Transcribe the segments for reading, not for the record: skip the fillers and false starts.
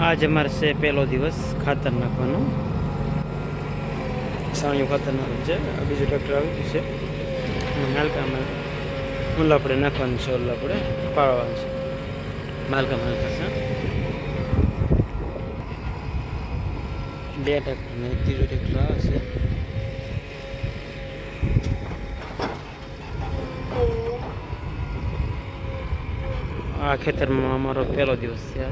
आज અમારે છે પહેલો દિવસ ખાતર નાખવાનો સાણિયું ખાતર નાખવાનું છે બીજું ટ્રેક્ટર આવી ગયું છે માલકામાં મૂલ આપણે નાખવાનું છે ઓલ આપણે પાડવાનું છે માલકામાં નાખશે બે ટ્રેક્ટર ને ત્રીજું ટ્રેક્ટર આવે છે આ ખેતરમાં અમારો પહેલો દિવસ છે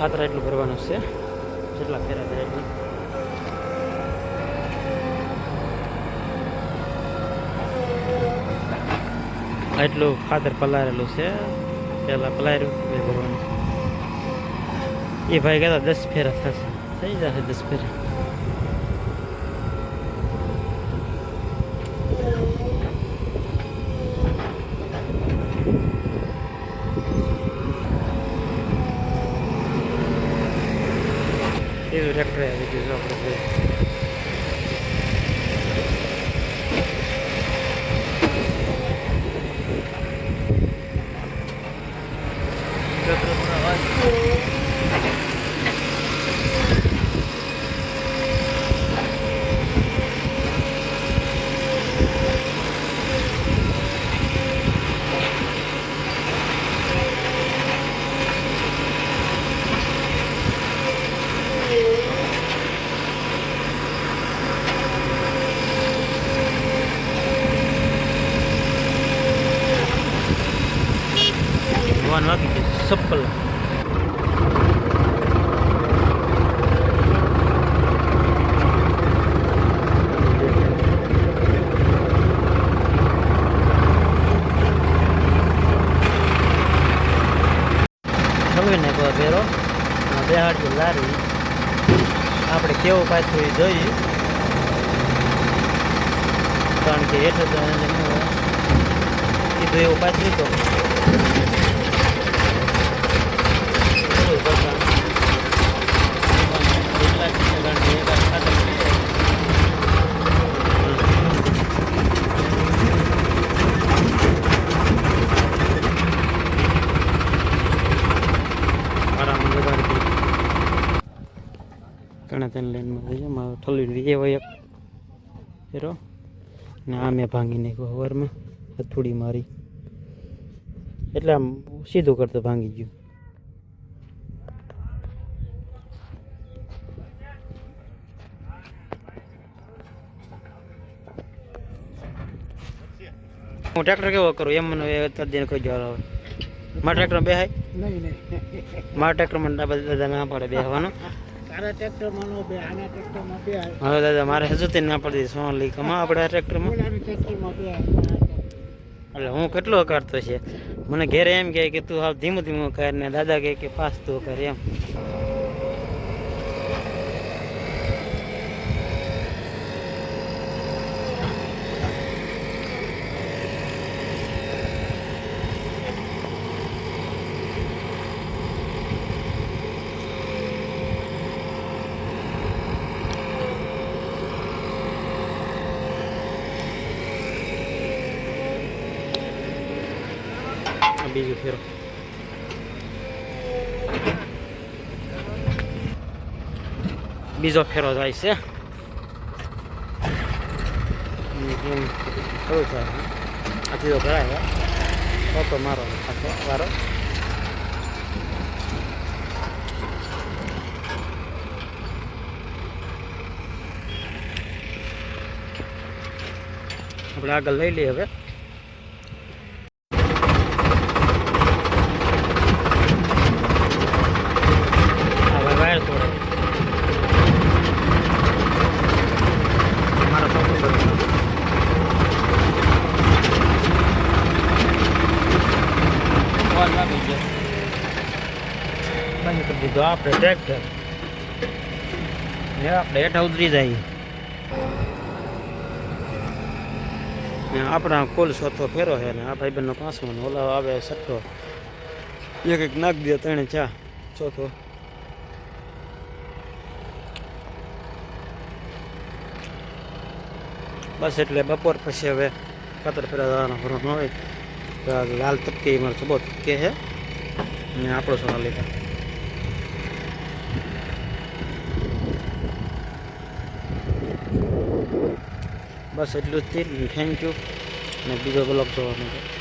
ખાતર એટલું ભરવાનું છે જેટલા ફેરા થાય એટલું એટલું ખાતર પલાળેલું છે પહેલાં પલાળ્યું એ ભરવાનું એ ભાઈ કહેતા 10 ફેરા થશે થઈ જશે 10 ફેરા એ ટ્રેક્ટર આવી ગયું આપણે વાગી ગયું સપ્પલ હલવીને પહેરો બેહાડ્યું લારી આપણે કેવું પાછું એ જોઈએ કારણ કે હેઠળ કીધું એવું પાછું તો ઘણા ત્રણ લાઈનમાં થઈ જાય મારો ઠલવી એવો એક ફેરો ને આ મેં ભાંગી નાખ્યું હવારમાં હથોડી મારી એટલે આમ સીધું કરતો ભાંગી ગયું હું ટ્રેક્ટર કેવો કરું એમ મને તદ્દન કોઈ જવાબ આવે મારા ટ્રેક્ટર બેહાય નહીં મારા ટ્રેક્ટરમાં દાદા ના પડે બેહવાનું હવે દાદા મારે હજુ ના પડી સોનલી કમા આપણે ટ્રેક્ટરમાં એટલે હું કેટલો કરતો છે મને ઘેરે એમ કહે કે તું હાવ ધીમું ધીમું કર ને દાદા કહે કે ફાસ્ટ તું કર એમ બીજું ફેરો બીજો ફેરો જાય છે કયું છે આથી તો ભરાય તો મારો વારો આપણે આગળ લઈ લઈએ હવે છે. બંધ કરી દીધો આપણે ટ્રેક્ટર. ને આપણે હેઠા ઉતરી જાય ને આપણા કુલ 4થો ફેરો છે ને આ ભાઈબંધનો 5મો ને ઓલા આવે 6થો. એક નાખ દે 3 4 4થો. બસ એટલે બપોર પછી હવે ખાતર ફેરા જવાનો ભરવાનો હોય તો લાલ તપકે મારે સબો તપકે છે ને આપણો સોના લીધા. બસ એટલું જ થેન્ક યુ. અને બીજો બ્લોગ જોવા માટે